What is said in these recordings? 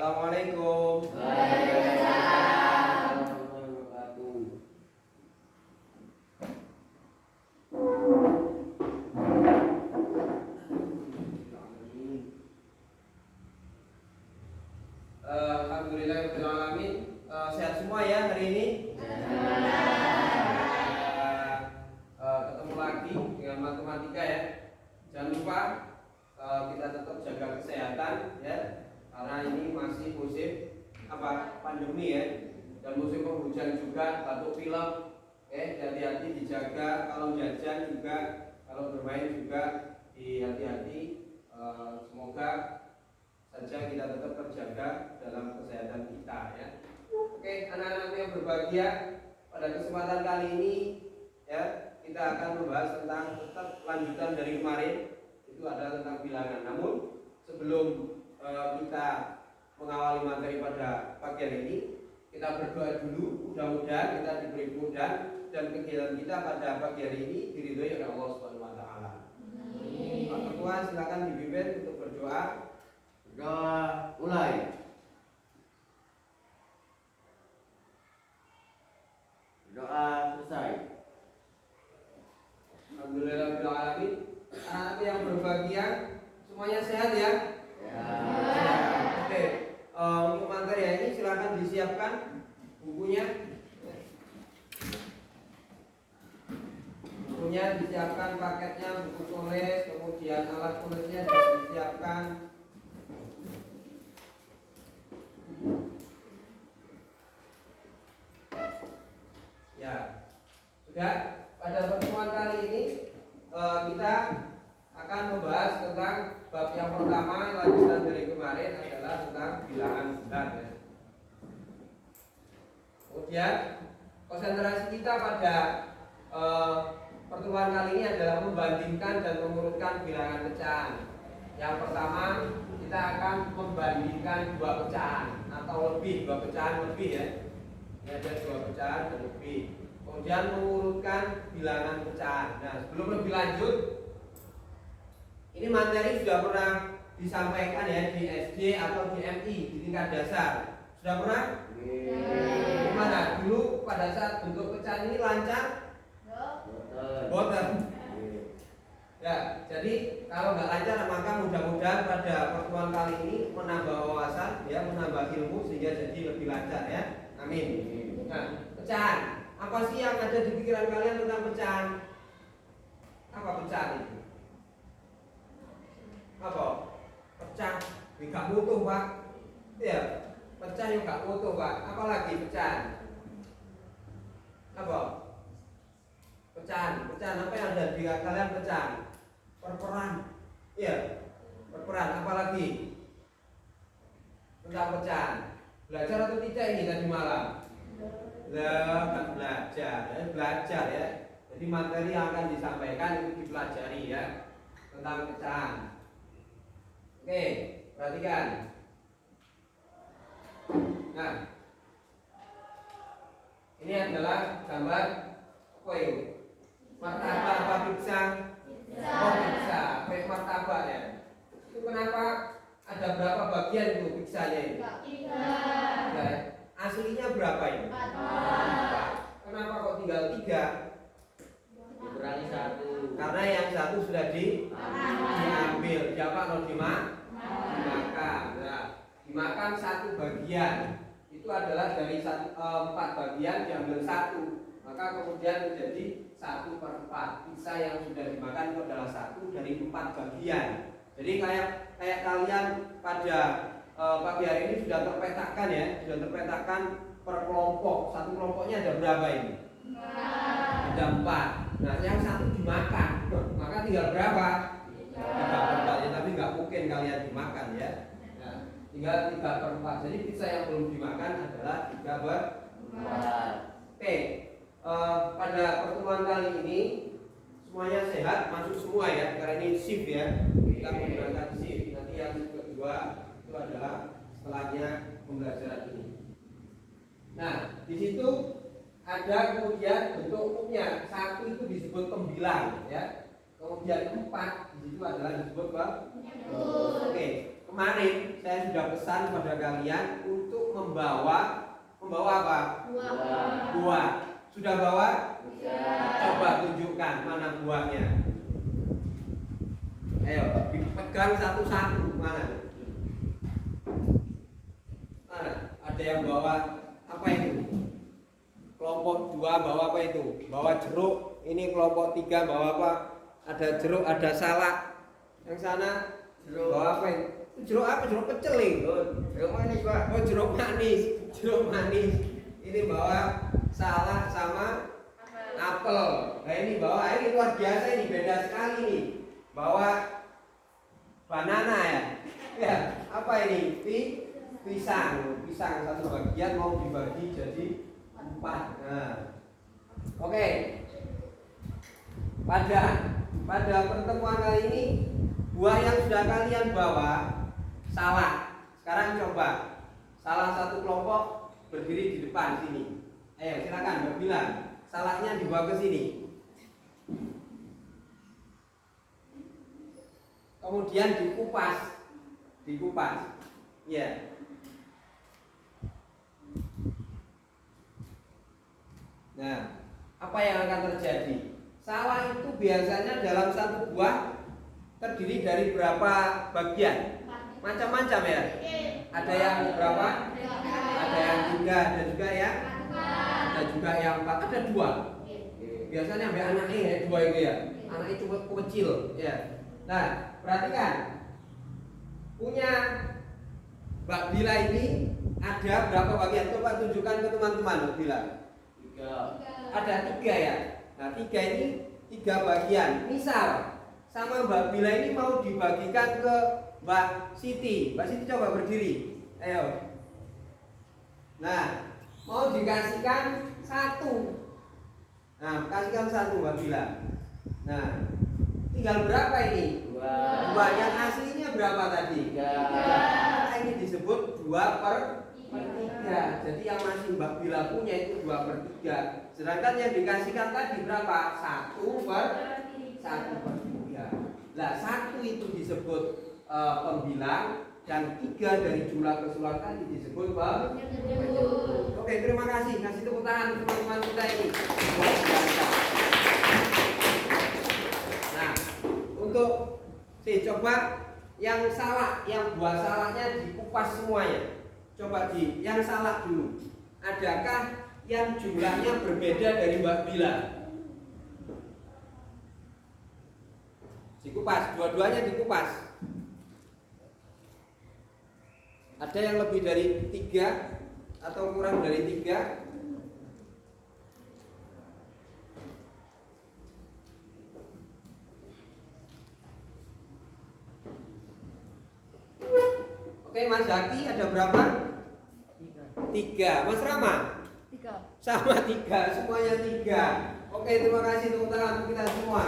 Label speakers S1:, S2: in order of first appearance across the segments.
S1: Assalamualaikum.
S2: Waalaikumsalam.
S1: Alhamdulillahirobbilalamin. Sehat semua ya hari ini. Ketemu lagi dengan matematika ya. Jangan lupa kita tetap jaga kesehatan ya, karena ini masih musim pandemi ya, dan musim penghujan juga, batuk pilek. Hati-hati dijaga, kalau jajan juga, kalau bermain juga hati-hati. Semoga saja kita tetap terjaga dalam kesehatan kita ya. Oke, anak-anakku yang berbahagia, pada kesempatan kali ini ya, kita akan membahas tentang tetap lanjutan dari kemarin, itu adalah tentang bilangan. Namun sebelum kita mengawali materi pada pagi hari ini, kita berdoa dulu, mudah-mudahan kita diberi kemudahan dan kegiatan kita pada pagi hari ini diridhoi oleh Allah Subhanahu wa taala. Pak Ketua silakan dipimpin untuk berdoa.
S2: Berdoa mulai. Doa selesai.
S1: Alhamdulillahirobbilalamin. Anak-anak yang berbahagia, semuanya sehat ya?
S2: Ya.
S1: Oke, untuk materi ini silakan disiapkan bukunya. Bukunya disiapkan, paketnya, buku tulis, kemudian alat tulisnya juga disiapkan. Ya, sudah. Pada pertemuan kali ini kita akan membahas tentang bab yang pertama, lanjutan dari kemarin adalah tentang bilangan bulan ya. Kemudian konsentrasi kita pada pertemuan kali ini adalah membandingkan dan mengurutkan bilangan pecahan. Yang pertama kita akan membandingkan dua pecahan atau lebih, dua pecahan lebih ya. Ini ada dua pecahan dan lebih. Kemudian mengurutkan bilangan pecahan. Nah, sebelum lebih lanjut, ini materi sudah pernah disampaikan ya di SD atau di MI di tingkat dasar. Sudah pernah? Gimana? Dulu pada saat bentuk pecahan ini lancar? Boten. Ya, jadi kalau nggak lancar maka mudah-mudahan pada pertemuan kali ini menambah wawasan ya, menambah ilmu sehingga jadi lebih lancar ya. Amin. Nah, pecahan. Apa sih yang ada di pikiran kalian tentang pecahan? Apa pecahan itu? Apa? Pecah, nggak utuh pak. Ya, pecah yang nggak utuh pak. Apalagi pecahan? Apa? Pecahan apa yang ada di kalian pecahan? Perperan. Iya, perperan. Apalagi tentang pecahan? Belajar atau tidak ini tadi malam? Belajar ya. Jadi materi yang akan disampaikan itu dipelajari ya, tentang pecahan. Oke, perhatikan. Nah, ini adalah gambar apa itu? Martabak apa pizza? Oh, pizza. Kayak martabak ya. Itu kenapa ada berapa bagian itu pizzanya ini? 3. Ya. Aslinya berapa ini? 4. Kenapa kok tinggal 3?
S2: Dikurangi 1.
S1: Karena yang satu sudah diambil. Siapa kalau dimakan? Nah, dimakan satu bagian. Itu adalah dari 4 bagian diambil 1. Maka kemudian menjadi 1/4. Pizza yang sudah dimakan itu adalah 1 dari 4 bagian. Jadi kayak kalian pada pagi hari ini sudah terpetakan ya, sudah terpetakan per kelompok. Satu kelompoknya ada berapa ini? 4. Ada 4. Nah, yang satu dimakan, maka tinggal berapa? 3/4. Tapi nggak mungkin kalian dimakan ya. Nah, tinggal 3/4. Jadi pizza yang belum dimakan adalah 3/4. Oke. Pada pertemuan kali ini semuanya sehat, masuk semua ya, karena ini shift ya. Kita menggunakan shift. Nanti yang kedua itu adalah setelahnya pembelajaran ini. Nah, di situ ada kemudian bentuk umumnya. 1 itu disebut pembilang ya. Kemudian 4 di situ adalah disebut penyebut. Oke, kemarin saya sudah pesan pada kalian untuk membawa apa? Buah. Sudah bawa? Coba tunjukkan mana buahnya. Ayo, dipegang satu-satu. Mana? Ada yang bawa apa itu? Kelompok 2 bawa apa itu? Bawa jeruk. Ini kelompok 3 bawa apa? Ada jeruk, ada salak. Yang sana jeruk bawa apa ini? Jeruk apa? Jeruk pecel nih.
S2: Jeruk manis, Pak.
S1: Oh, jeruk manis. Jeruk manis. Ini bawa salak sama apel. Nah, ini bawa, ini luar biasa, ini beda sekali nih. Bawa banana ya. Ya, apa ini? Pisang satu bagian mau dibagi jadi 4. Nah, oke. Pada pertemuan kali ini buah yang sudah kalian bawa salak. Sekarang coba salah satu kelompok berdiri di depan sini. Ayo silakan berbilang. Salaknya dibawa ke sini. Kemudian dikupas. Ya. Nah, apa yang akan terjadi? Salak itu biasanya dalam satu buah terdiri dari berapa bagian? Macam-macam ya. Ada yang berapa? Ada yang 3, ada juga yang 4, ada 2. Biasanya sampai anaknya ya 2 itu ya. Anak itu kecil ya. Nah, perhatikan. Punya Mbak Bila ini ada berapa bagian? Coba tunjukkan ke teman-teman Mbak Bila.
S2: 3.
S1: Ada 3 ya. Nah, 3 ini 3 bagian. Misal sama Mbak Bila ini mau dibagikan ke Mbak Siti. Mbak Siti coba berdiri. Ayo. Nah, mau dikasihkan 1. Nah, kasihkan 1 Mbak Bila. Nah, tinggal berapa ini? 2. Yang aslinya berapa tadi?
S2: 3.
S1: Nah, ini disebut 2/3. Jadi yang masih Mbak Bila punya itu 2/3. Sedangkan yang dikasihkan tadi berapa? 1/3. Nah, 1 itu disebut pembilang dan 3 dari jumlah keseluruhan tadi disebut penyebut. Oke, terima kasih. Kasih tepuk tangan teman-teman kita ini. Luar biasa. Nah, untuk coba yang salak, yang buah salaknya dikupas semuanya. Coba yang salak dulu. Adakah yang jumlahnya berbeda dari Mbak Bila? Dikupas, dua-duanya dikupas. Ada yang lebih dari 3 atau kurang dari 3? Oke, Mas Zaki ada berapa? 3. Mas Rama?
S3: 3.
S1: Sama 3, semuanya 3. Oke, terima kasih tepuk tangan untuk kita semua.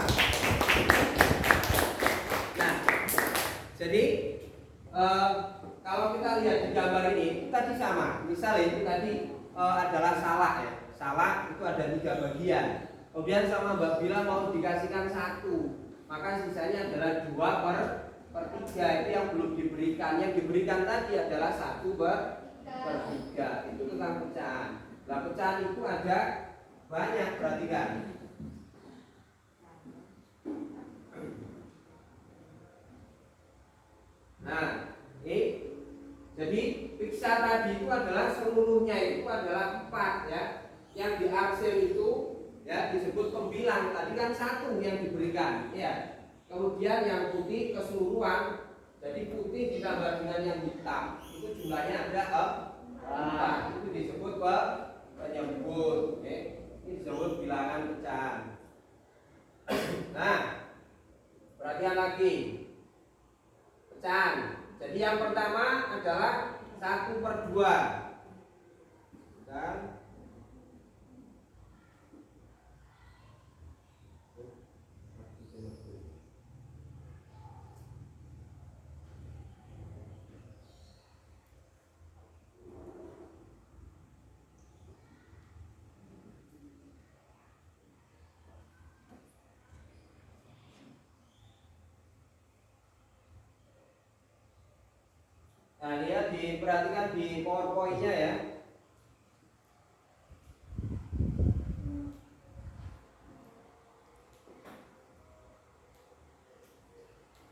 S1: Nah, jadi kalau kita lihat di gambar ini itu tadi sama. Misal itu tadi adalah salak ya. Salak itu ada 3 bagian. Kemudian sama Mbak Bila mau dikasihkan 1, maka sisanya adalah 2/3. Itu yang belum diberikan. Yang diberikan tadi adalah 1/3. Itu tentang pecahan. Nah, pecahan itu ada banyak, perhatikan. Nah, ini jadi pizza tadi itu adalah seluruhnya itu adalah 4 ya. Yang diarsir itu ya disebut pembilang. Tadi kan 1 yang diberikan ya. Kemudian yang putih keseluruhan. Jadi putih ditambah dengan yang hitam itu jumlahnya ada 4. Itu disebut penyebut. Oke. Ini disebut bilangan pecahan. Nah, perhatian lagi. Pecahan. Jadi yang pertama adalah 1/2. Dan Nah, lihat diperhatikan di PowerPoint-nya ya.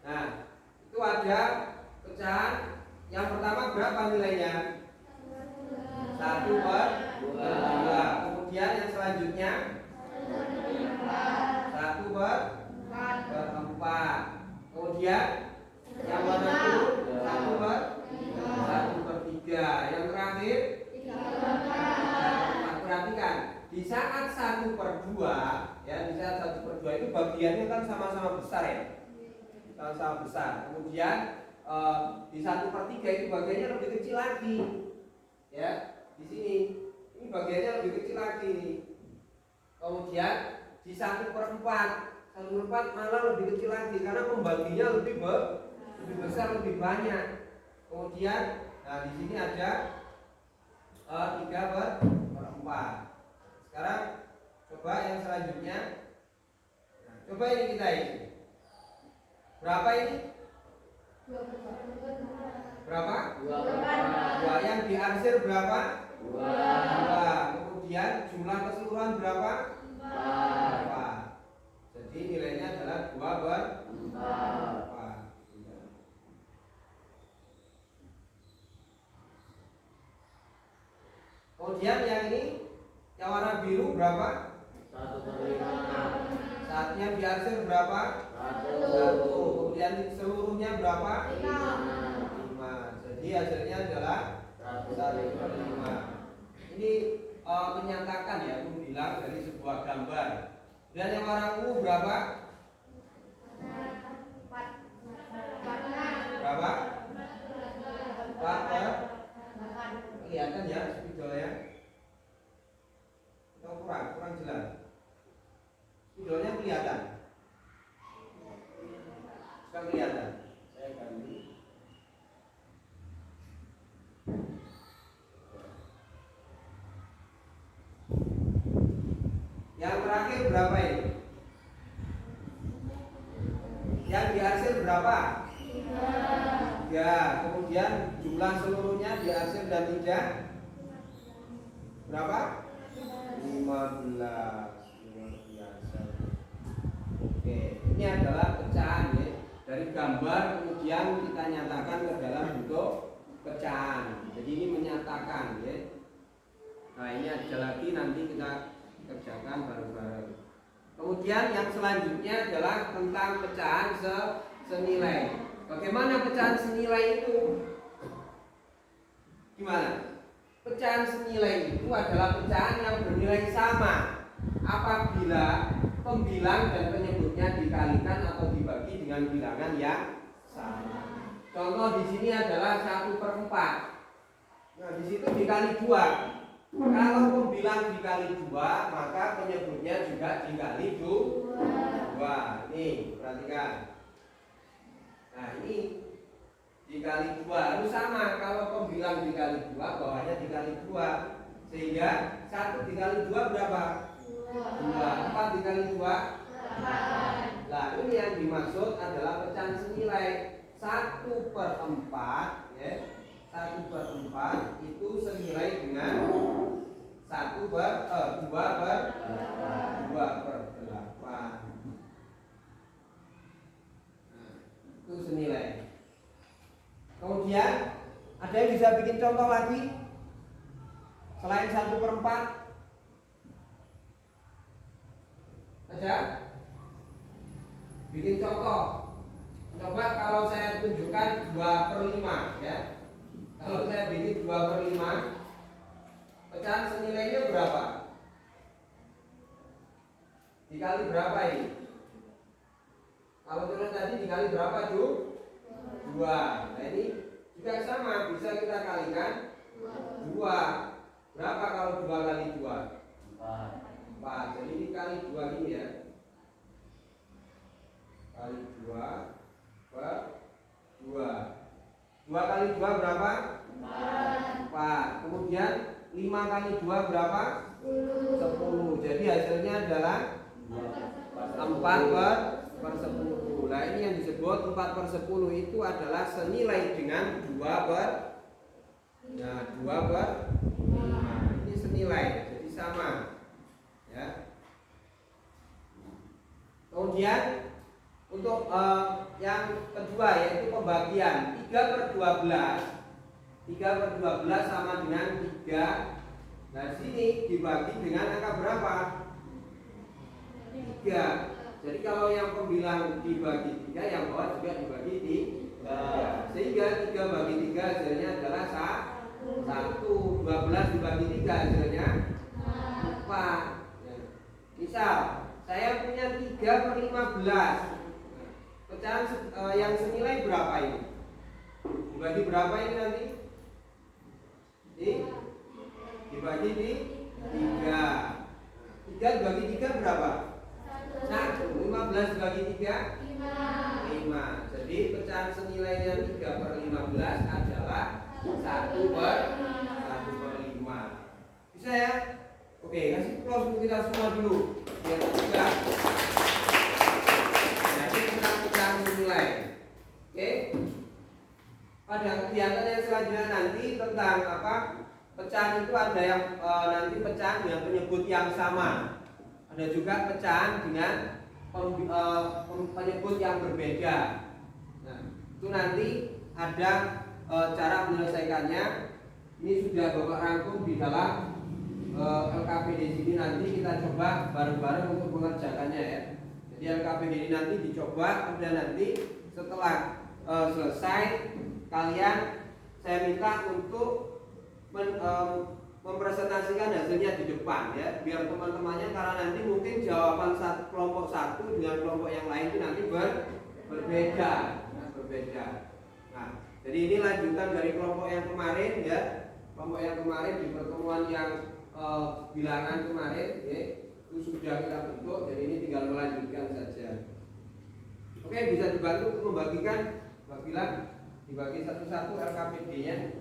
S1: Nah, itu ada pecahan yang pertama berapa nilainya? 1/2. Kemudian yang selanjutnya 1/4. Kemudian yang warna biru 1/3. Yang terakhir 1/4. Perhatikan, di saat 1/2 ya, di saat 1/2 itu bagiannya kan sama-sama besar ya, sama-sama besar. Kemudian di 1/3 itu bagiannya lebih kecil lagi ya. Di sini ini bagiannya lebih kecil lagi nih. Kemudian di 1/4 malah lebih kecil lagi karena pembaginya lebih besar, lebih banyak. Kemudian nah di sini ada 3/4. Sekarang coba yang selanjutnya. Nah, coba ini kita ini. Berapa ini? Berapa? 2. Yang diarsir berapa? 2. Kemudian jumlah keseluruhan berapa? 4. Jadi nilainya adalah 2/4. Kemudian yang ini, yang warna biru berapa?
S2: 1/5.
S1: Saatnya diarsir berapa? 1. Kemudian seluruhnya berapa? 5. Jadi hasilnya adalah 1/5. Ini menyatakan ya, membilang dari sebuah gambar. Dan yang warna ungu berapa? Berapa? 4. Kelihatan ya spidolnya? Atau kurang jelas? Spidolnya kelihatan? Sudah kelihatan? Saya ganti. Yang terakhir berapa ini? Yang dihasil berapa? 3. Kemudian jumlah seluruhnya dihasil dan tidak berapa? 15. Luar biasa. Oke, ini adalah pecahan ya. Dari gambar kemudian kita nyatakan ke dalam bentuk pecahan. Jadi ini menyatakan ya. Nah, ini ada lagi nanti kita kerjakan bareng-bareng. Kemudian yang selanjutnya adalah tentang pecahan senilai. Bagaimana pecahan senilai itu? Gimana? Pecahan senilai itu adalah pecahan yang bernilai sama apabila pembilang dan penyebutnya dikalikan atau dibagi dengan bilangan yang sama. Contoh di sini adalah 1/4. Nah, di situ dikali 2. Kalau pembilang dikali 2, maka penyebutnya juga dikali 2. Nih, perhatikan. Nah, ini dikali 2 harus sama. Kalau pembilang dikali 2, bawahnya dikali 2. Sehingga 1 dikali 2 berapa? 2. 4 dikali 2 8. Nah, ini yang dimaksud adalah pecahan senilai. 1/4 ya. 1/4 itu senilai dengan 2/8. Itu senilai. Kemudian ada yang bisa bikin contoh lagi selain 1/4? Ada? Bikin contoh. Coba kalau saya tunjukkan 2/5 ya. Kalau saya bikin 2/5, pecahan senilainya berapa? Dikali berapa ini? Kalau turun tadi dikali berapa, Ju? 2. Nah, ini juga sama, bisa kita kalikan 2. Berapa kalau 2 kali 2? 4. Jadi dikali 2 ini ya. Kali 2 per 2. 2 kali 2 berapa? 4. Kemudian 5 kali 2 berapa? 10. Jadi hasilnya adalah 4/10. per 10. Nah ini yang disebut 4 per 10 itu adalah senilai dengan 2 per 5. Ini senilai, jadi sama ya. Kemudian untuk yang kedua yaitu pembagian 3 per 12. 3 per 12 sama dengan 3. Nah sini dibagi dengan angka berapa? 3. Jadi kalau yang pembilang dibagi 3, yang bawah juga dibagi 3. Sehingga 3 bagi 3 hasilnya adalah 1. 12 dibagi 3 hasilnya 4. Misal saya punya 3 per 15. Pecahan yang senilai berapa ini? Dibagi berapa ini nanti? Dibagi di 3. 3 dibagi 3 berapa? 1. 15 dibagi 3? 5. Jadi pecahan senilainya 3 per 15 adalah 1 per 5. Bisa ya? Oke, kasih close untuk kita semua dulu. Biar juga. Jadi kita pecahan senilai. Oke. Pada kegiatan yang selanjutnya nanti tentang apa? Pecahan itu ada yang nanti pecahan dengan penyebut yang sama. Ada juga pecahan dengan penyebut yang berbeda. Nah, itu nanti ada cara menyelesaikannya. Ini sudah Bapak rangkum di dalam LKPD sini, nanti kita coba bareng-bareng untuk mengerjakannya ya. Jadi LKPD ini nanti dicoba, kemudian nanti setelah selesai kalian saya minta untuk mempresentasikan hasilnya di depan ya, biar teman-temannya, karena nanti mungkin jawaban kelompok satu dengan kelompok yang lain itu nanti berbeda. Nah, jadi ini lanjutan dari kelompok yang kemarin ya, kelompok yang kemarin di pertemuan yang bilangan kemarin ya, itu sudah kita bentuk, jadi ini tinggal melanjutkan saja. Oke, bisa dibantu untuk membagikan, bilang dibagi satu-satu LKPD-nya.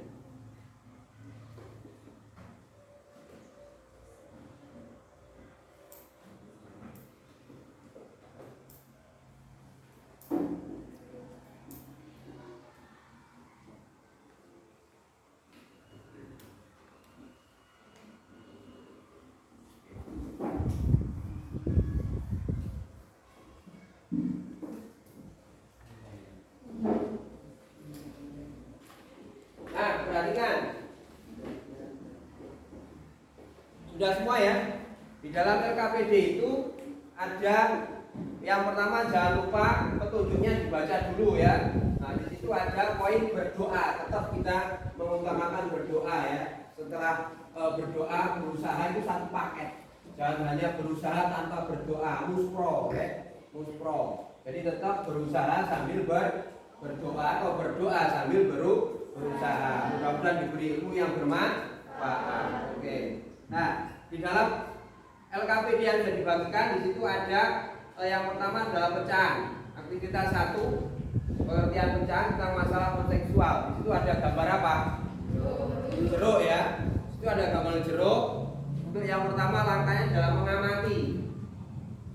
S1: Sudah semua ya. Di dalam LKPD itu ada yang pertama, jangan lupa petunjuknya dibaca dulu ya. Nah, di situ ada poin berdoa. Tetap kita mengutamakan berdoa ya. Setelah berdoa, berusaha itu satu paket. Jangan hanya berusaha tanpa berdoa. Muspro ya. Muspro. Jadi tetap berusaha sambil berdoa atau berdoa sambil berusaha. Mudah-mudahan diberi ilmu yang bermanfaat. Oke. Nah, di dalam LKPD yang sudah dibagikan di situ ada yang pertama adalah pecahan. Aktivitas 1, pengertian pecahan tentang masalah kontekstual. Di situ ada gambar apa? Jeruk ya. Di situ ada gambar jeruk. Untuk yang pertama langkahnya adalah mengamati.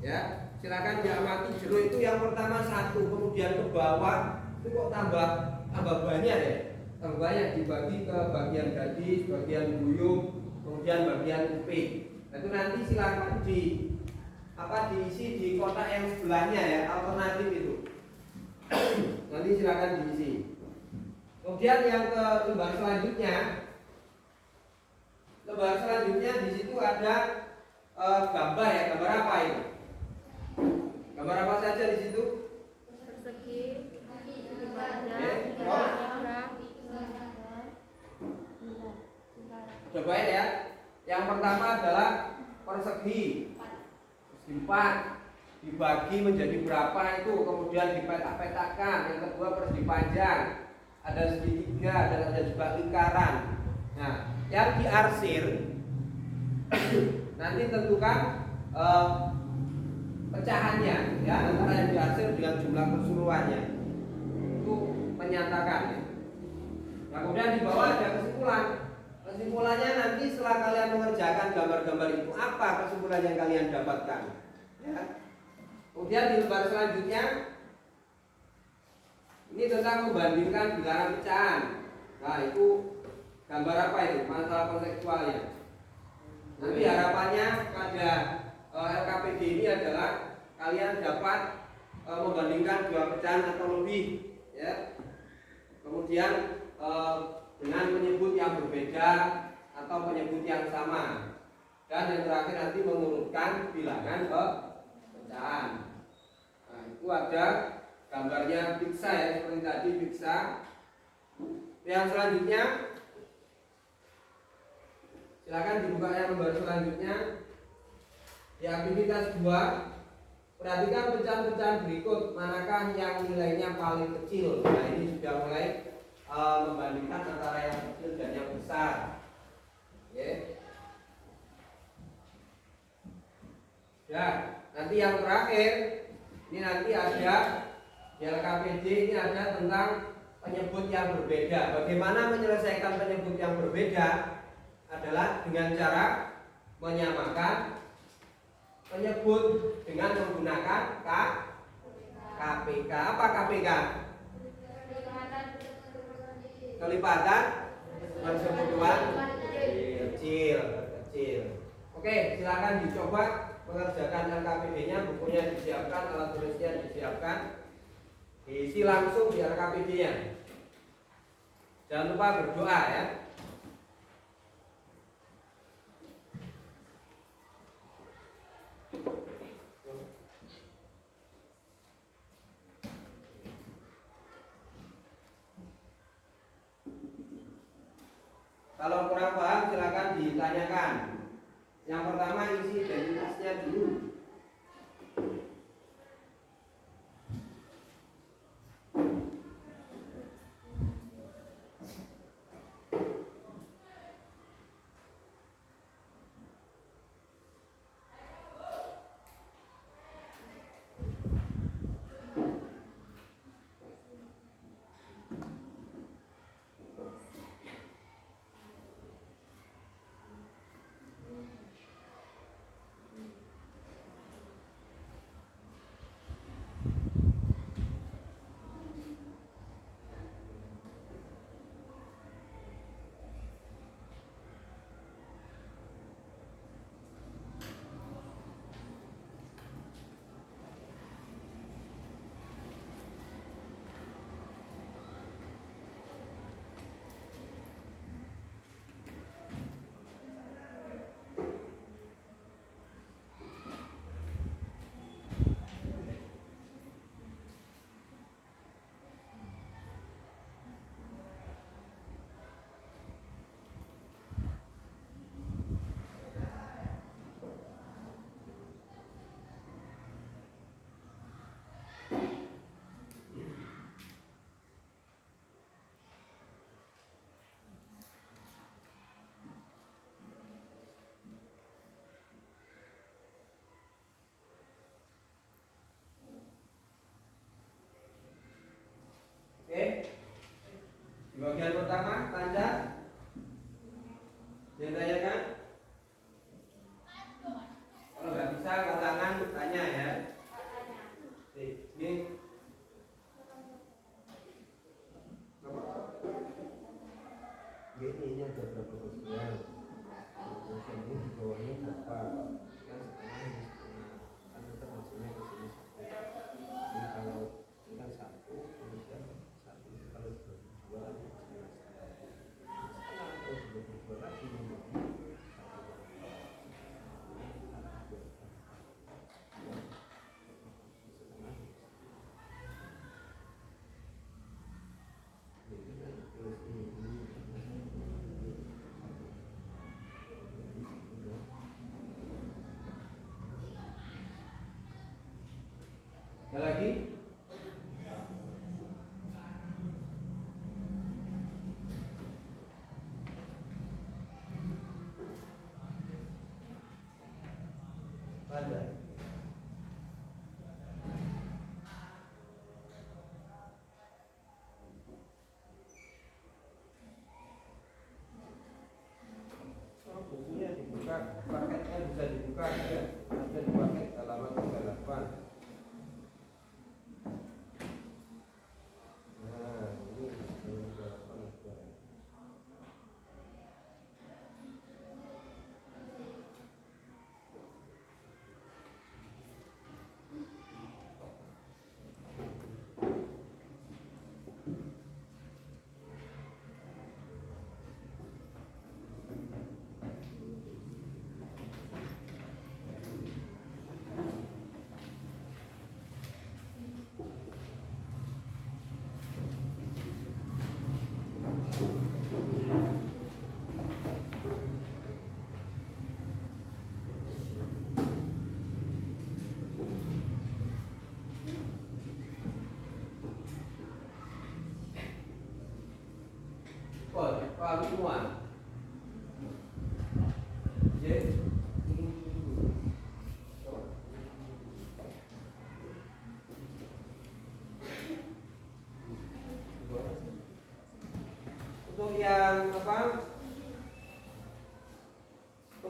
S1: Ya, silakan diamati jeruk itu yang pertama 1, kemudian ke bawah itu kok tambah banyak ya. Tambah banyak, dibagi ke bagian gadis, bagian buyung, kemudian bagian kuping. Itu nanti silakan diisi di kotak yang sebelahnya ya, alternatif itu. Nanti silakan diisi. Kemudian yang ke lembar selanjutnya. Lembar selanjutnya di situ ada gambar ya, gambar apa ini? Gambar apa saja di situ?
S3: Persegi,
S1: Cobain ya. Yang pertama adalah persegi 4 dibagi menjadi berapa itu, kemudian dipetak-petakkan. Yang kedua persegi panjang, ada segitiga dan ada juga lingkaran. Nah, yang diarsir nanti tentukan pecahannya ya, antara yang diarsir dengan jumlah keseluruhannya itu menyatakan ya. Nah, kemudian di bawah ada kesimpulan. Kesimpulannya nanti setelah kalian mengerjakan gambar-gambar itu, apa kesimpulan yang kalian dapatkan? Ya. Kemudian di lembar selanjutnya ini tentang membandingkan bilangan pecahan. Nah, itu gambar apa itu? Masalah konseptualnya. Nanti harapannya pada LKPD ini adalah kalian dapat membandingkan dua pecahan atau lebih, ya. Kemudian dengan menyebut yang berbeda atau menyebut yang sama. Dan yang terakhir nanti mengurutkan bilangan ke pecahan. Nah, itu ada gambarnya piksa ya, seperti tadi piksa. Yang selanjutnya silakan dibuka yang lembar selanjutnya. Di aktivitas 2, perhatikan pecahan-pecahan berikut manakah yang nilainya paling kecil. Nah, ini sudah mulai membandingkan antara yang kecil dan yang besar. Oke. Ya, nanti yang terakhir ini nanti ada di LKPD ini ada tentang penyebut yang berbeda. Bagaimana menyelesaikan penyebut yang berbeda adalah dengan cara menyamakan penyebut dengan menggunakan KPK. Apa KPK? Kelipatan persekutuan kecil. Oke, silakan dicoba mengerjakan LKPD-nya. Bukunya disiapkan, alat tulisnya disiapkan. Diisi langsung di LKPD-nya. Jangan lupa berdoa ya. Kalau kurang paham silakan ditanyakan. Yang pertama isi identitasnya dulu. Oke. Di bagian pertama tanda ditanyakan. Kalau nggak bisa angkat tangan tanya ya. Ini ini ada berapa bagian? Ini di bawahnya berapa? Yang setengah ini setengah. Kan kita maksudnya ke sini satu. Ini kalau ini kan satu, kemudian satu itu kalau dua setengah atau dua lagi menjadi ada lagi? Ada. Oh, bukunya dibuka, paketnya bisa dibuka ya. Ada di paket halaman 38.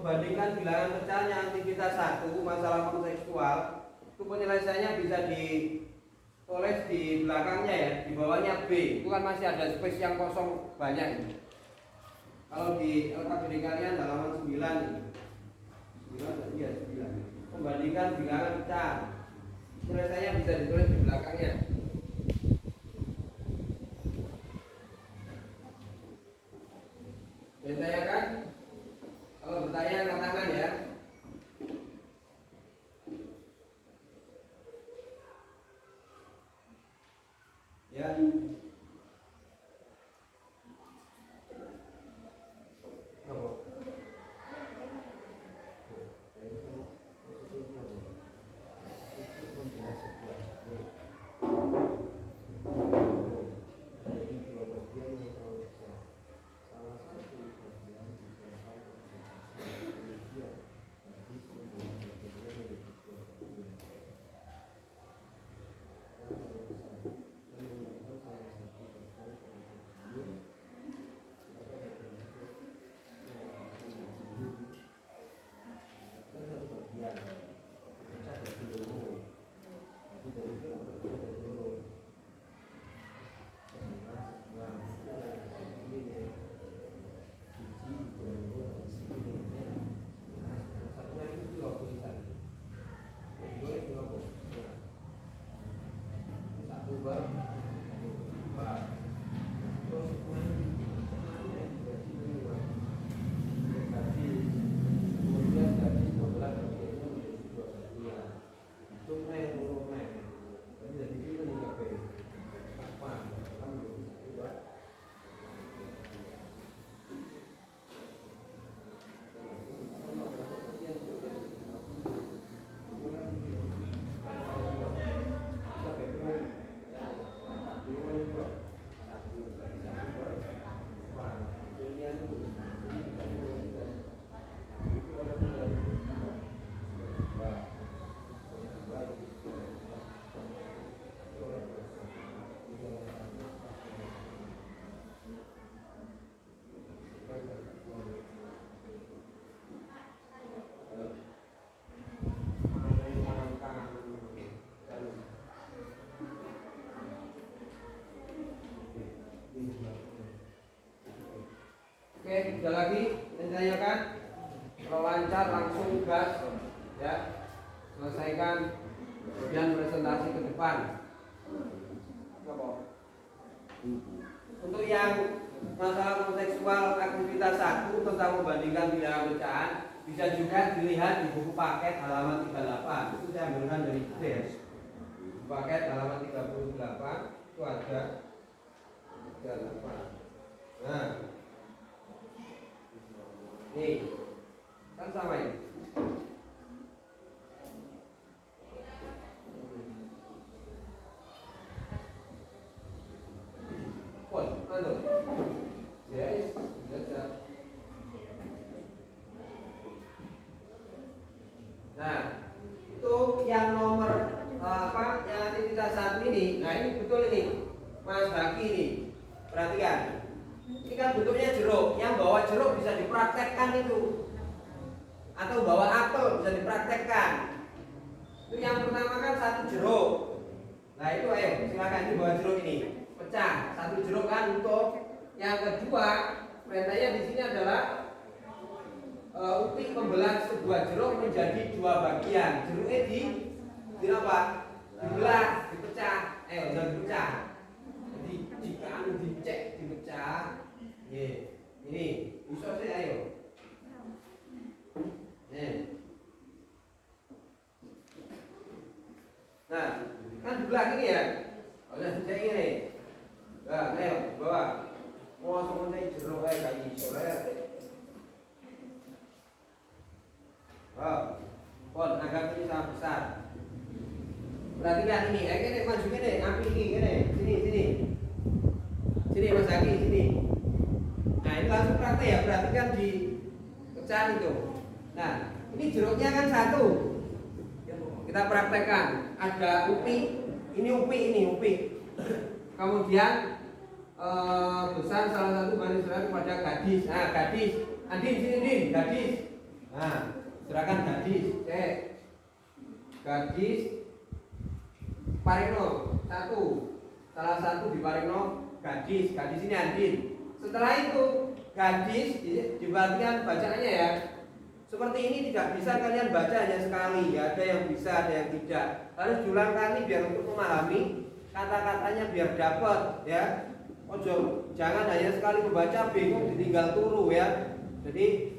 S1: bandingkan bilangan pecahnya aktivitas 1 masalah kontekstual, itu penyelesaiannya bisa ditulis di belakangnya ya, di bawahnya B. Itu kan masih ada space yang kosong banyak ini. Kalau di LKPD kalian halaman 9 ini. 9 iya 9. Membandingkan bilangan pecah. Penyelesaiannya bisa ditulis di belakangnya. Bertanya kan? Kalau bertanya angkat tangan ya. Ya. Oke, sudah lagi ditanyakan. Kalau lancar langsung gas ya. Selesaikan kemudian presentasi ke depan. Untuk yang masalah kontekstual aktivitas 1 tentang membandingkan bilangan pecahan bisa juga dilihat di buku paket halaman 38. Itu saya ambilkan dari tes. Paket halaman 38 itu ada 38. Nah, nih, kan sama ini. Pon, anu. Yes, sudah. Nah, itu yang nomor yang aktivitas saat ini. Nah, ini betul ini. Mas Baki ini. Perhatikan. Ini kan bentuknya jeruk. Yang bawa jeruk bisa dipraktekkan itu. Atau bawa apel bisa dipraktekkan. Itu yang pertama kan satu jeruk. Nah itu ayo silakan ini bawa jeruk ini pecah satu jeruk kan untuk. Yang kedua perintahnya di sini adalah Upi membelah sebuah jeruk menjadi 2 bagian. Jeruknya di apa? Dibelah, dipecah. Jangan dipecah. Jadi jika dicek dipecah. Ini bisa sih ayo. Nah, kan dibelah gini ya. Udah dicek ini. Nah, ayo bawa. Mau langsung mencari jeruk kayak iso ya. Pon agak ini sangat besar. Perhatikan ini, ini maju gini, ambil gini, sini Mas Aki, sini. Nah ini langsung praktek ya, perhatikan di pecahan itu. Nah ini jeruknya kan satu, kita praktekkan. Ada upi, ini upi. Kemudian besar salah satu manis kepada gadis. Nah gadis, Andin sini Din, gadis. Nah, silakan gadis. Gadis Parino satu. Salah satu di Parino gadis. Gadis ini Andin. Setelah itu gadis dibagikan bacaannya ya. Seperti ini tidak bisa kalian baca hanya sekali ya. Ada yang bisa, ada yang tidak. Harus diulang kali biar untuk memahami kata-katanya biar dapat ya. Ojo, jangan hanya sekali membaca bingung ditinggal turu ya. Jadi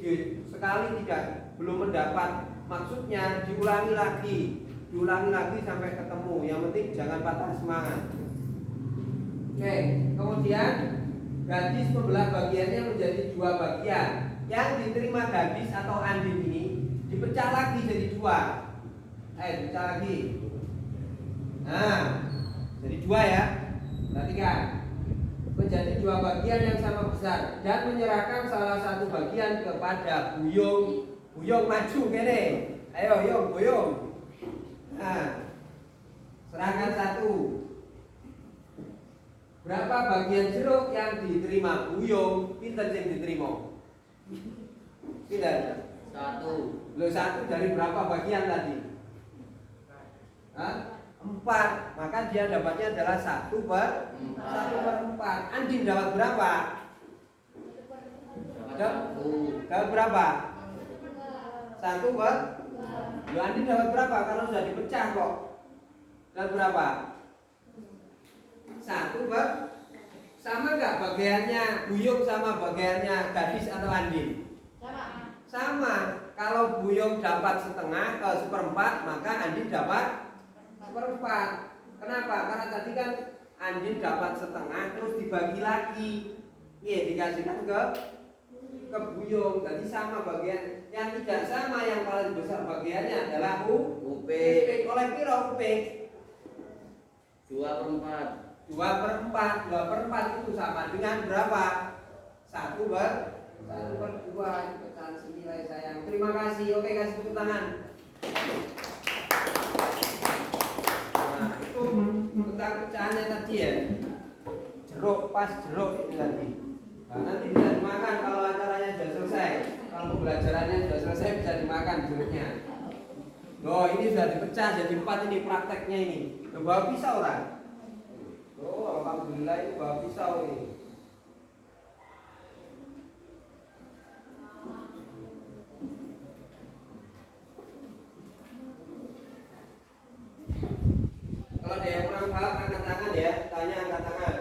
S1: sekali tidak belum mendapat maksudnya diulangi lagi sampai ketemu. Yang penting jangan patah semangat. Oke, kemudian gadis membelah bagiannya menjadi 2 bagian. Yang diterima gadis atau Andin ini dipecah lagi jadi 2. Dipecah lagi. Nah, jadi 2 ya. Perhatikan. Menjadi 2 bagian yang sama besar dan menyerahkan salah satu bagian kepada Buyung. Buyung maju kene. Ayo, Yung, Buyung. Nah, serahkan 1. Berapa bagian jeruk yang diterima Buyung? Pinten sing diterima? Pinten?
S2: 1.
S1: Lo 1 dari berapa bagian tadi? 4. Maka dia dapatnya adalah 1/4. Andin dapat berapa? Dapat berapa? 1/4. Lo Andin dapat berapa? Kalau sudah dipecah kok. Dapat berapa? 1/4. Sama nggak bagiannya Buyung sama bagiannya gadis atau Andin? Sama. Kalau Buyung dapat setengah, kalau 1/4, maka Andin dapat 1/4. Kenapa? Karena tadi kan Andin dapat setengah terus dibagi lagi. Iya, dikasihkan ke Buyung. Jadi sama bagian. Yang tidak sama yang paling besar bagiannya adalah UP. Oleh piro UP?
S2: 2/4.
S1: 2/4 itu sama dengan berapa? 1/2. Pecahan senilai sayang. Terima kasih. Oke, kasih tepuk tangan. Nah, itu tentang pecahannya tadi ya. Jeruk, pas jeruk ini tadi. Nah, nanti bisa dimakan kalau acaranya sudah selesai. Kalau pembelajarannya sudah selesai bisa dimakan jeruknya. Loh, ini sudah dipecah jadi 4 ini prakteknya ini. Loh, bawa pisau orang. Oh, alhamdulillah ini bawa pisau ini. Kalau ada yang kurang paham angkat tangan ya, tanya angkat tangan.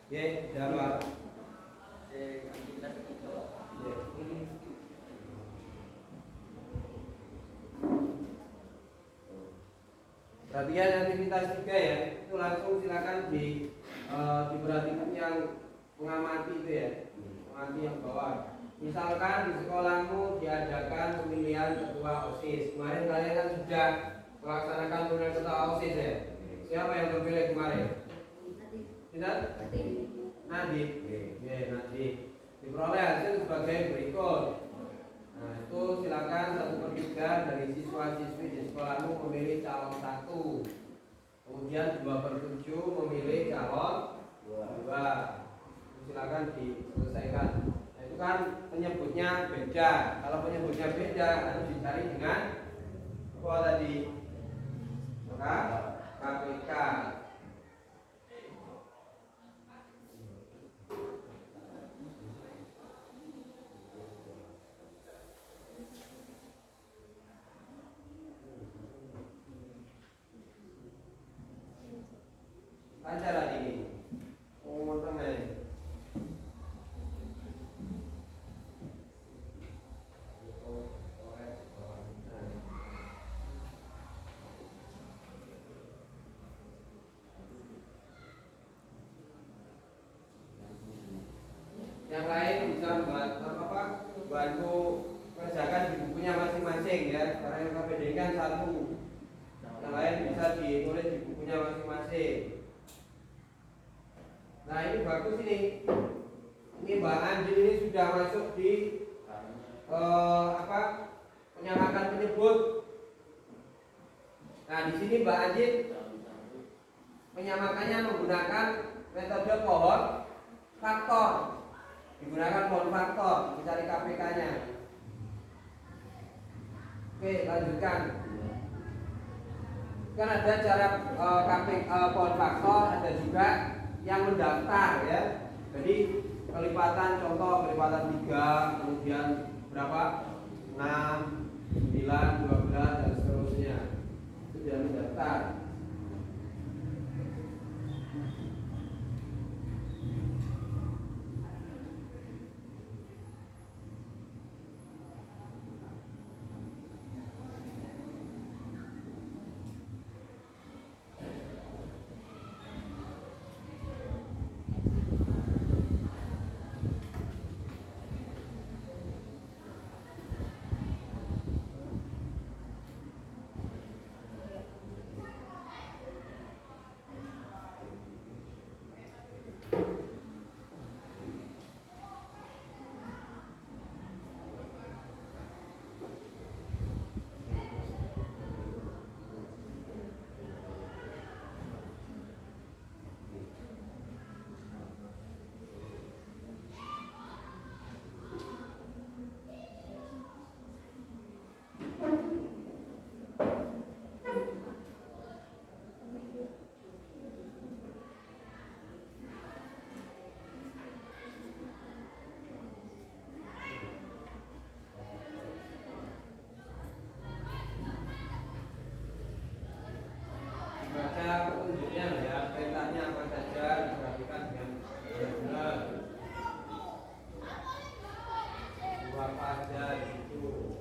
S1: Ya, jawab.
S2: Aktivitas ketiga.
S1: Ya. Perhatian aktivitas 3 ya, itu langsung silakan diperhatikan yang mengamati itu ya, mengamati yang bawah. Misalkan di sekolahmu diadakan pemilihan ketua OSIS. Kemarin kalian kan sudah melaksanakan pemilihan ketua OSIS ya. Siapa yang terpilih kemarin? Tidak? Nadif. Ya, Nadif. Diperoleh hasil sebagai berikut. Nah, itu silakan 1/3 dari siswa-siswi di sekolahmu memilih calon 1. Kemudian 2/7 memilih calon 2. Silakan diselesaikan. Nah, itu kan penyebutnya beda. Kalau penyebutnya beda harus dicari dengan apa tadi? Maka KPK. Acara ini. Oh, teman. Yang lain bisa bantu mengerjakan di bukunya masing-masing ya, karena yang KPD kan 1. Yang lain bisa ditulis di bukunya masing-masing. Nah, ini bagus ini. Ini Mbak Anjil ini sudah masuk di penyamakan penyebut. Nah, di sini Mbak Anjil menyamakannya menggunakan metode pohon faktor. Digunakan pohon faktor, dicari KPK-nya. Oke, lanjutkan. Kan ada cara pohon faktor, ada juga yang mendaftar ya. Jadi kelipatan, contoh kelipatan 3, kemudian berapa? 6, 9, 12 dan seterusnya. Itu dia mendaftar. Baca petunjuknya ya, perintahnya apa saja diperhatikan dengan benar. Apa aja itu.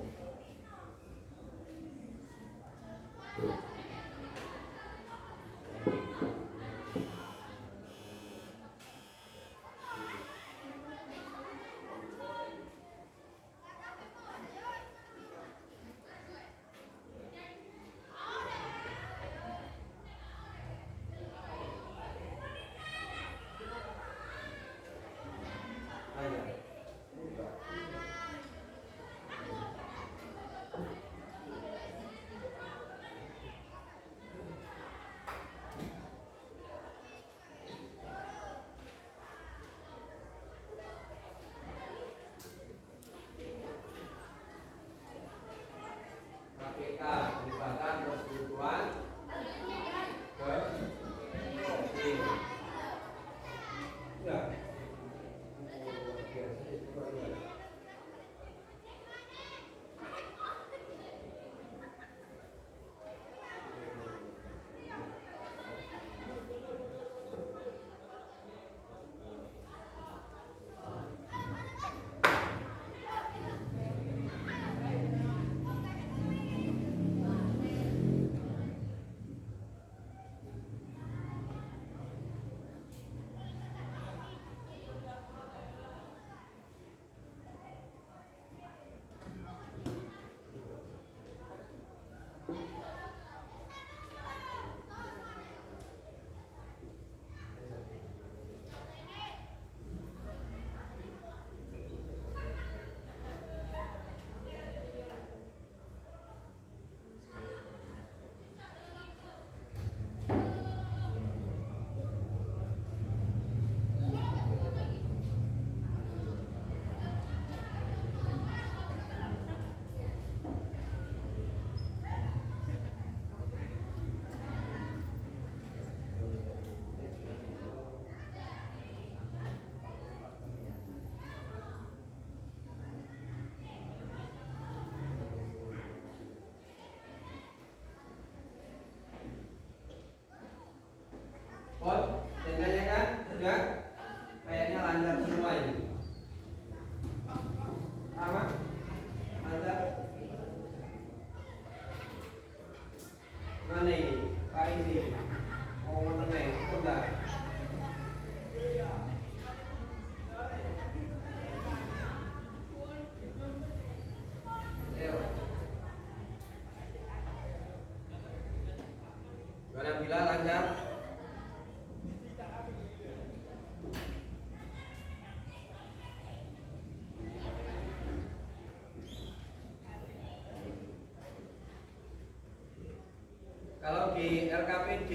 S1: di LKPD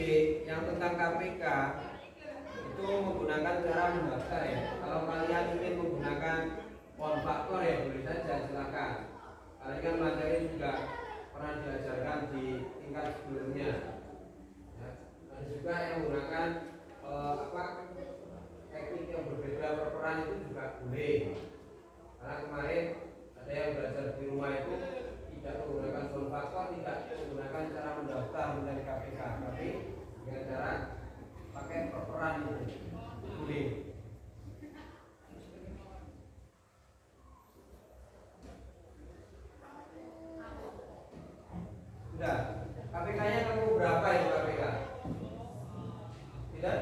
S1: yang tentang KPK itu menggunakan cara mendaftar ya. Kalau kalian ingin menggunakan konfaktor ya boleh saja, silakan. Kalian kan materi juga pernah diajarkan di tingkat sebelumnya. Ya. Ada juga yang menggunakan teknik yang berbeda perperan itu juga boleh. Karena kemarin ada yang belajar di rumah itu tidak menggunakan konfaktor, tidak menggunakan cara mendaftar mencari KPK, tapi dengan cara pakai perperan itu boleh. Sudah, KPK-nya ketemu berapa itu KPK? Tidak?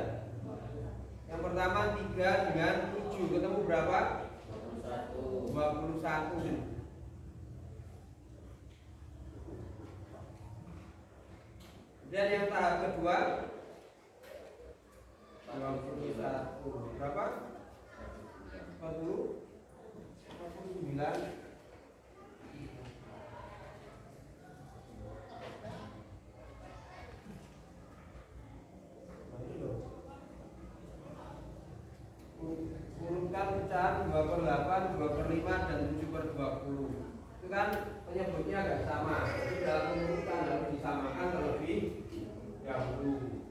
S1: Yang pertama 3 dengan 7 ketemu berapa? 21. Dan yang tahap kedua 21 berapa? 49. Urutkan pecahan 2/8, 2/5 dan 7/20. Itu kan penyebutnya agak sama. Jadi dalam urutan harus disamakan terlebih dahulu.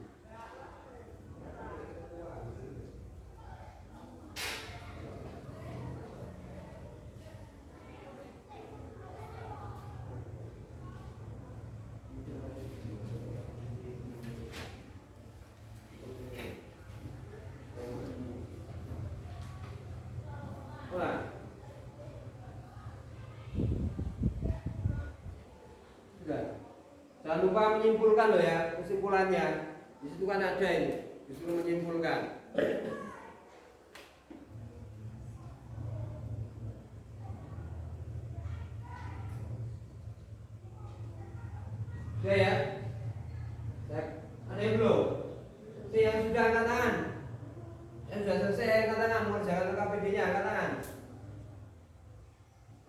S1: Jangan lupa menyimpulkan loh ya, kesimpulannya. Di situ kan ada ini, disuruh menyimpulkan. Sudah ya? Ada yang belum? Yang sudah angkat tangan. Yang sudah selesai angkat tangan, mengerjakan KPD-nya angkat tangan.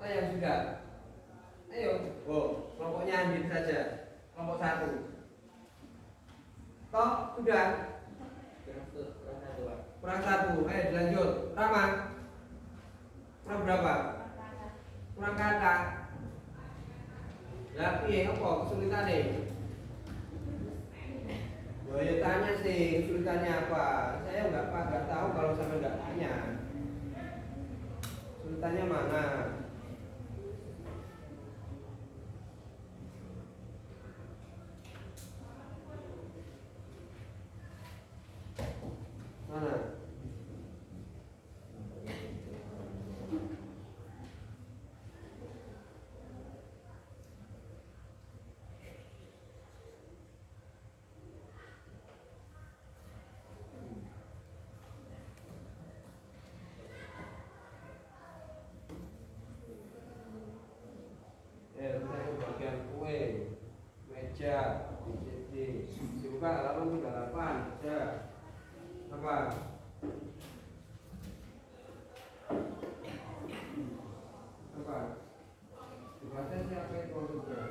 S1: Oh yang sudah. Ayo, kelompoknya ambil saja. Kelompok 1. Toh sudah. Kurang 1. Ayo dilanjut. Rama. Kurang berapa? Kurang kata. Tapi apa kesulitannya? Ya tanya sih kesulitannya apa. Saya nggak tahu kalau sampai nggak tanya. Kesulitannya mana? Mana? Saya bagian kue, meja, DCD, dibuka halaman 38, ya. Apa? Apa? Dibaca siapa itu maksudnya?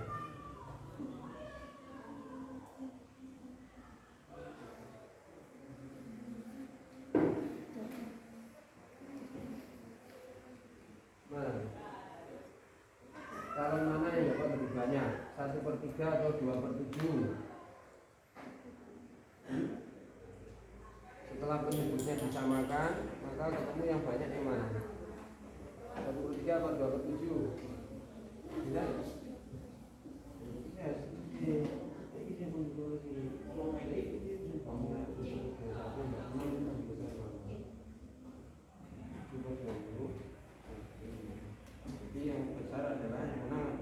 S1: Calon mana yang dapat lebih banyak? 1/3 atau 2/7? Setelah penyebutnya disamakan, maka ketemu yang banyak yang mana? 1/3 atau 2/7? Tidak? Jadi yang besar adalah yang mana?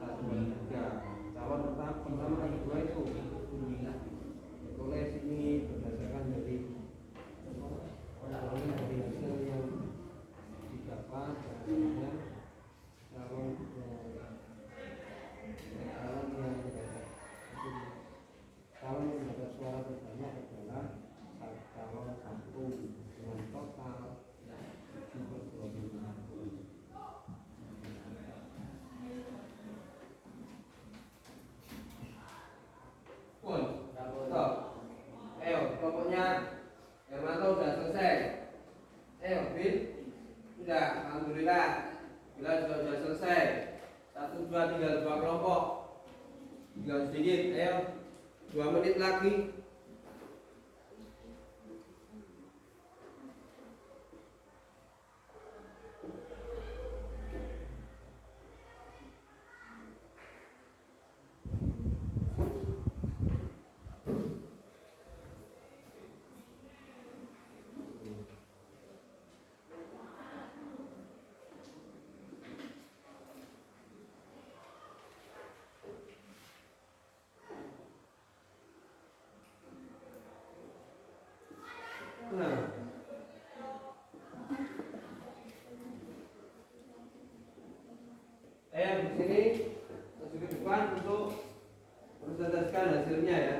S1: 1/3. Calon pertama dan kedua itu tulis ini berdasarkan dari hasil yang didapat. Tidak, alhamdulillah. Bila sudah selesai. 1, 2, tinggal 2 kelompok. Tinggal sedikit, ayo 2 menit lagi. Nah, ayo di sini maju ke depan untuk presentasikan hasilnya ya.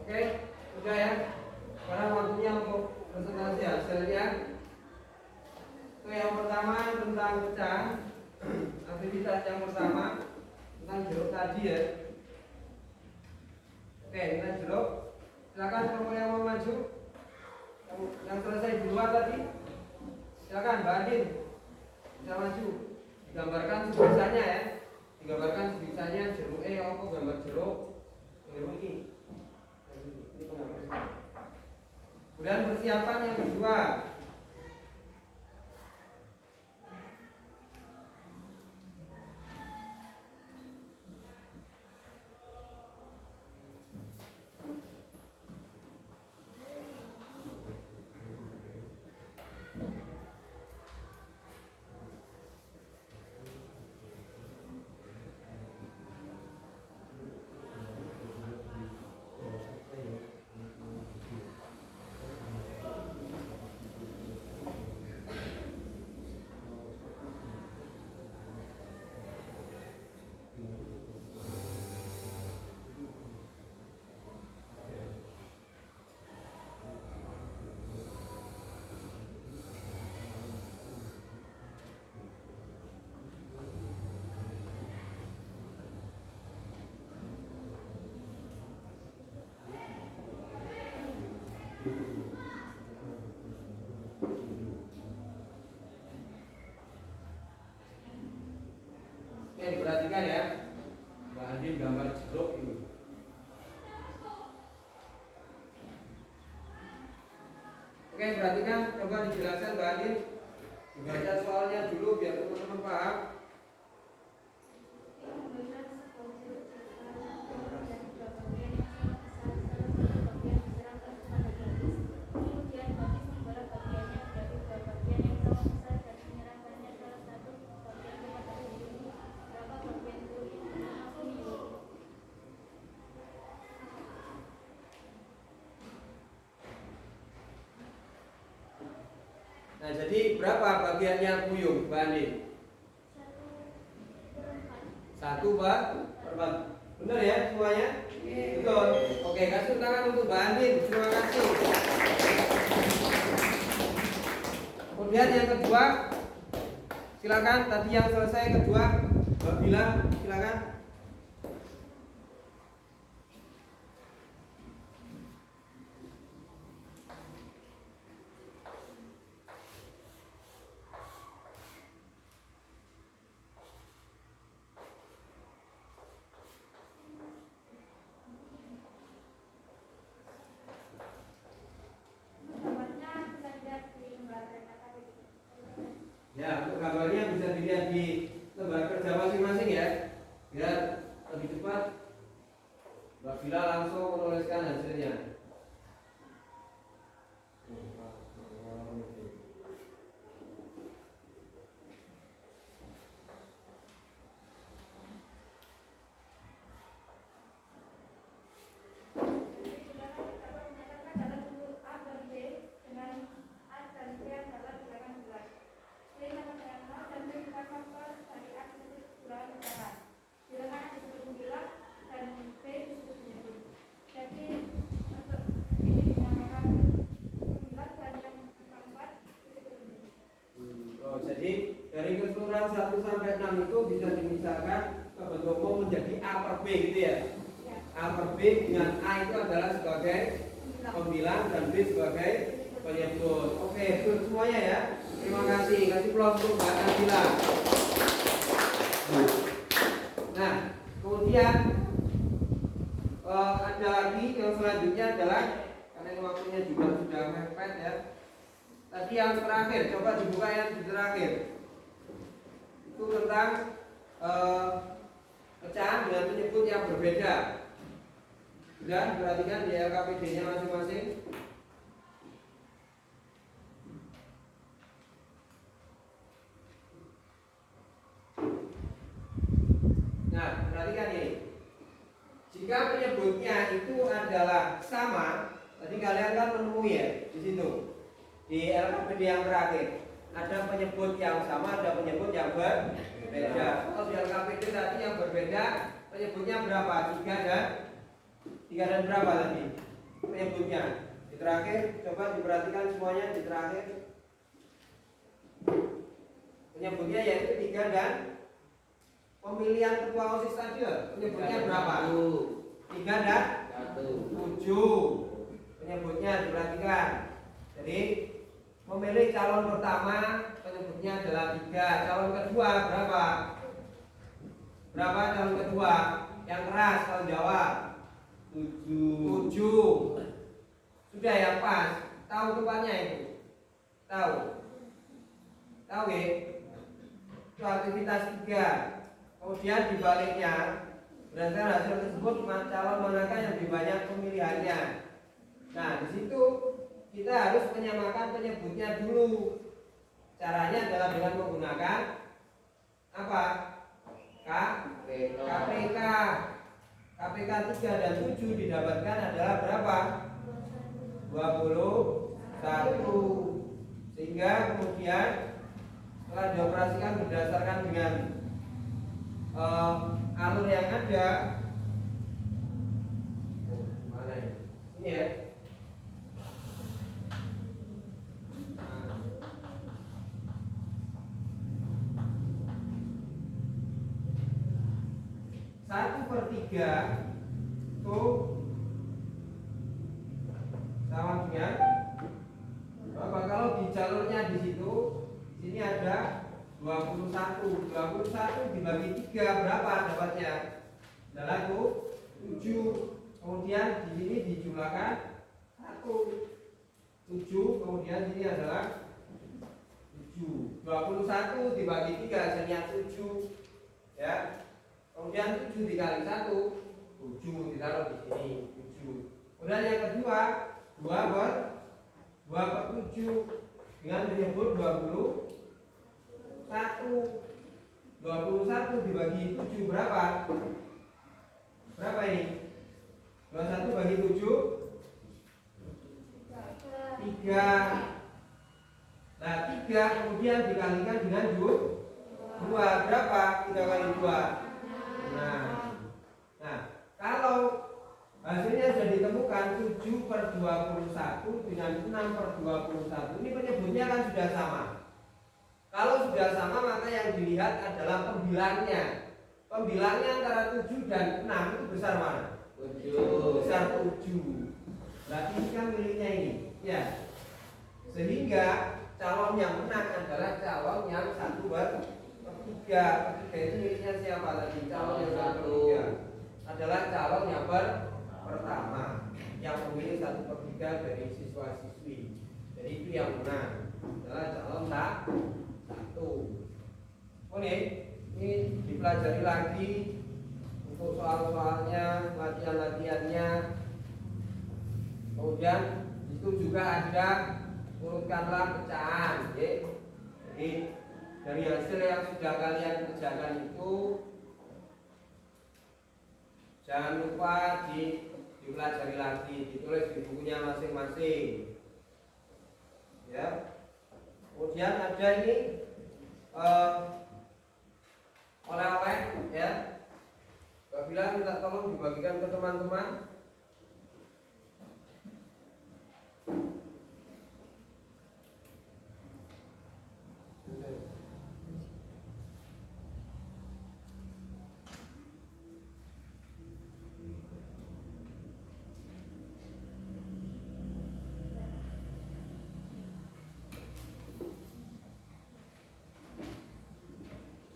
S1: Oke, sudah ya. Sekarang waktunya untuk presentasi hasilnya. Oke, yang pertama tentang pecah. Aktivitas yang pertama tentang jeruk tadi ya. Oke, tentang jeruk. Silakan kelompok yang mau maju. Yang selesai duluan tadi. Silakan Mbak Andin. Bisa maju. Digambarkan sebisanya ya. Digambarkan sebisanya jeruk apa gambar jeruk. Jeruk ini. Kemudian persiapan yang kedua. Diperhatikan ya, Mbak Andin gambar jeruk ini. Oke, perhatikan, coba dijelaskan Mbak Andin. Dibaca soalnya dulu biar teman-teman paham. Nah, jadi berapa bagiannya puyuh, Mbak Andi? 1/4. Benar ya semuanya? Betul. Oke, kasih tangan untuk Mbak Andin. Terima kasih. Kemudian yang kedua, silakan. Tadi yang selesai kedua, Mbak Bila, silakan. Ya, untuk gambarnya bisa dilihat di lembar kerja masing-masing ya. Biar lebih cepat Mbak Bila langsung menuliskan hasilnya. Jadi dari keseluruhan 1 sampai 6 itu bisa dimisalkan kebentuk menjadi A per B gitu ya. A per B dengan A itu adalah sebagai pembilang dan B sebagai penyebut. Oke, itu semuanya ya. Terima kasih. Kasih aplaus untuk Mbak Nabila. Nah, kemudian ada lagi yang selanjutnya adalah karena ini waktunya juga sudah mepet ya. Tadi yang terakhir, coba dibuka yang terakhir. Itu tentang pecahan dengan penyebut yang berbeda. Sudah perhatikan di LKPD-nya masing-masing. Nah, perhatikan ini. Jika penyebutnya itu adalah sama, tadi kalian kan menemui ya di situ. Di LKPD yang terakhir ada penyebut yang sama, ada penyebut yang berbeda. Kalau di LKPD tadi yang berbeda penyebutnya berapa? 3 dan berapa tadi penyebutnya? Di terakhir coba diperhatikan semuanya di terakhir. Penyebutnya yaitu 3 dan pemilihan ketua OSIS tadi penyebutnya berapa? 3 dan 7. Penyebutnya diperhatikan. Jadi memilih calon pertama penyebutnya adalah 3. Calon kedua berapa? Berapa calon kedua? Yang keras kalau jawab 7. Sudah ya pas. Tahu tempatnya itu? Tahu ya? Itu aktivitas 3. Kemudian dibaliknya berdasarkan hasil tersebut calon manakah yang lebih banyak pemilihannya. Nah di situ kita harus menyamakan penyebutnya dulu. Caranya adalah dengan menggunakan apa? KPK. KPK 3 dan 7 didapatkan adalah berapa? 21. Sehingga kemudian setelah dioperasikan berdasarkan dengan alur yang ada. Mana ya? Ini ya. Satu per 3 itu sama dengan berapa? Kalau di jalurnya di situ, sini ada 21. 21 dibagi 3 berapa dapatnya? Adalah 7. Kemudian di sini dijumlahkan 1. 7 kemudian sini adalah 7. 21 dibagi 3 hasilnya 7. Ya. Kemudian 7 dikali 1, 7 ditaruh di sini 7. Kemudian yang kedua 2 per 7 dengan menyebut 21. 21 dibagi 7 berapa? Berapa ini? 21 bagi 7 3. Nah 3 kemudian dikalikan dengan 2 berapa? 3 kali 2. Nah yang 7 per 21 dengan 6 per 21 ini penyebutnya kan sudah sama. Kalau sudah sama maka yang dilihat adalah pembilangnya. Pembilangnya antara 7 dan 6 itu besar mana?
S2: 7.
S1: Besar 7. Berarti ini kan miliknya ini. Ya. Sehingga calon yang menang adalah calon yang 1 per 3. Ketiga itu miliknya siapa tadi? Calon yang 1 per 3 adalah calon yang pertama yang memilih 1 per 3 dari siswa-siswi. Jadi itu yang menang adalah calon 1. Oke, ini dipelajari lagi untuk soal-soalnya, latihan-latihannya. Kemudian itu juga ada urutkanlah pecahan. Jadi dari hasil yang sudah kalian kerjakan itu jangan lupa dipelajari lagi, ditulis di bukunya masing-masing. Ya. Kemudian ada ini oleh-oleh ya. Apabila minta tolong dibagikan ke teman-teman.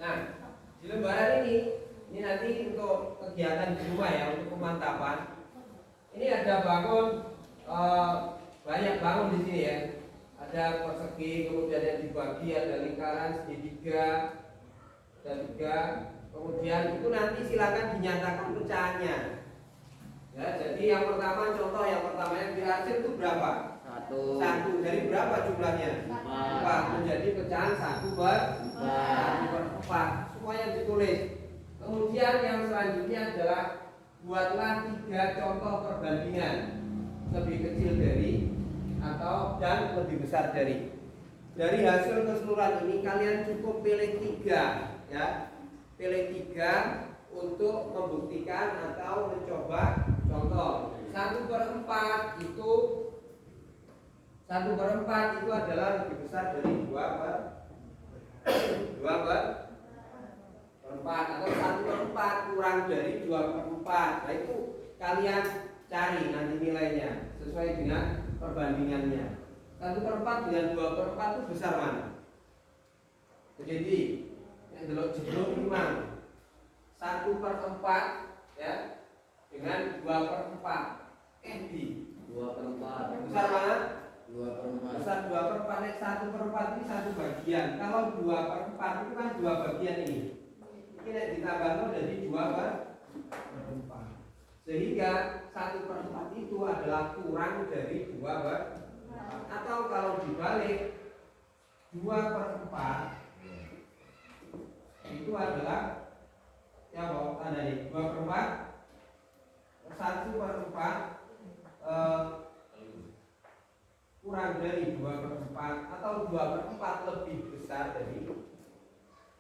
S1: Nah, di lembaran ini nanti untuk kegiatan di rumah ya, untuk pemantapan. Ini ada bangun banyak bangun di sini ya. Ada persegi, kemudian yang dibagi ada lingkaran segitiga dan 3. Kemudian itu nanti silakan dinyatakan pecahannya. Ya, jadi yang pertama contoh yang pertama yang dihasil itu berapa? 1. Dari berapa jumlahnya? 4. Menjadi pecahan 1 per 4. Semuanya ditulis. Kemudian yang selanjutnya adalah buatlah 3 contoh perbandingan lebih kecil dari atau dan lebih besar dari. Dari hasil keseluruhan ini kalian cukup pilih 3 ya. Pilih 3 untuk membuktikan atau mencoba contoh. 1 per 4 itu 1 per 4 itu adalah lebih besar dari 2 per 4 atau 1 per 4 kurang dari 2 per 4. Nah itu kalian cari nanti nilainya sesuai dengan perbandingannya. 1 per 4 dengan 2 per 4 itu besar mana? Jadi yang delok-jelok memang 1 per 4 ya dengan 2 per 4 di 2 per 4 besar mana? 2 per 4 besar 2 per 4. 1 per 4 ini 1 bagian. Kalau 2 per 4 itu kan 2 bagian ini. Ini ditambahkan jadi 2 per 4. Sehingga 1 per 4 itu adalah kurang dari 2 per 4. Atau kalau dibalik 2 per 4 itu adalah ya bawa tanda ini 2 per 4 1 per 4 kurang dari 2 per 4 atau 2 per 4 lebih besar dari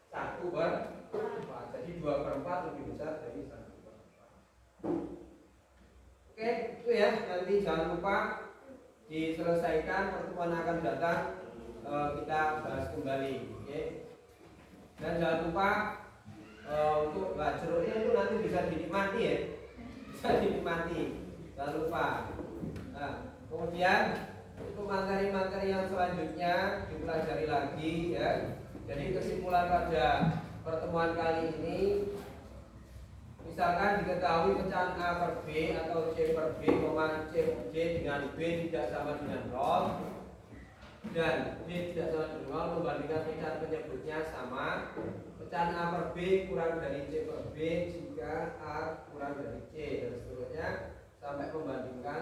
S1: 1 per 4. Jadi 2 per 4 lebih besar dari 1 per 4. Oke, itu ya. Nanti jangan lupa diselesaikan, pertemuan akan datang kita bahas kembali. Oke. Dan jangan lupa untuk jeruknya itu nanti bisa dinikmati ya. Bisa dinikmati. Jangan lupa. Nah, kemudian untuk materi-materi yang selanjutnya dipelajari lagi ya. Jadi kesimpulan pada pertemuan kali ini, misalkan diketahui pecahan A per B atau C per B, C per D dengan B tidak sama dengan 0 dan D tidak sama dengan 0, membandingkan pecahan penyebutnya sama. Pecahan A per B kurang dari C per B jika A kurang dari C dan seterusnya sampai membandingkan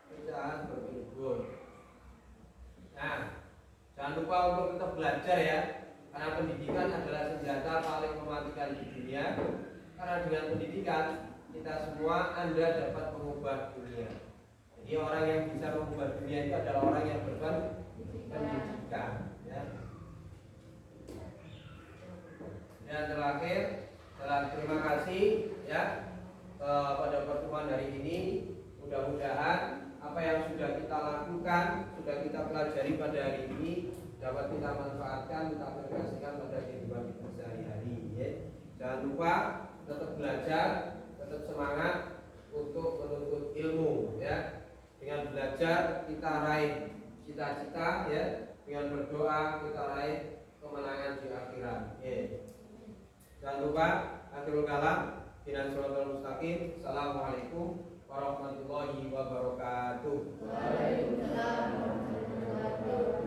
S1: pecahan berpenyebut. Nah, jangan lupa untuk tetap belajar ya, karena pendidikan adalah senjata paling mematikan di dunia. Karena dengan pendidikan kita semua Anda dapat mengubah dunia. Jadi orang yang bisa mengubah dunia itu adalah orang yang berpendidikan. Ya. Dan terakhir, terima kasih ya pada pertemuan hari ini. Mudah-mudahan apa yang sudah kita lakukan, sudah kita pelajari pada hari ini dapat kita manfaatkan, kita aplikasikan pada kehidupan kita sehari-hari. Ya. Jangan lupa tetap belajar, tetap semangat untuk menuntut ilmu. Ya. Dengan belajar kita raih cita-cita, ya. Dengan berdoa kita raih kemenangan di akhirat. Ya. Jangan lupa akhirul kalam dengan sholatul mustaqim. Assalamualaikum warahmatullahi wabarakatuh.
S3: Waalaikumsalam warahmatullahi wabarakatuh.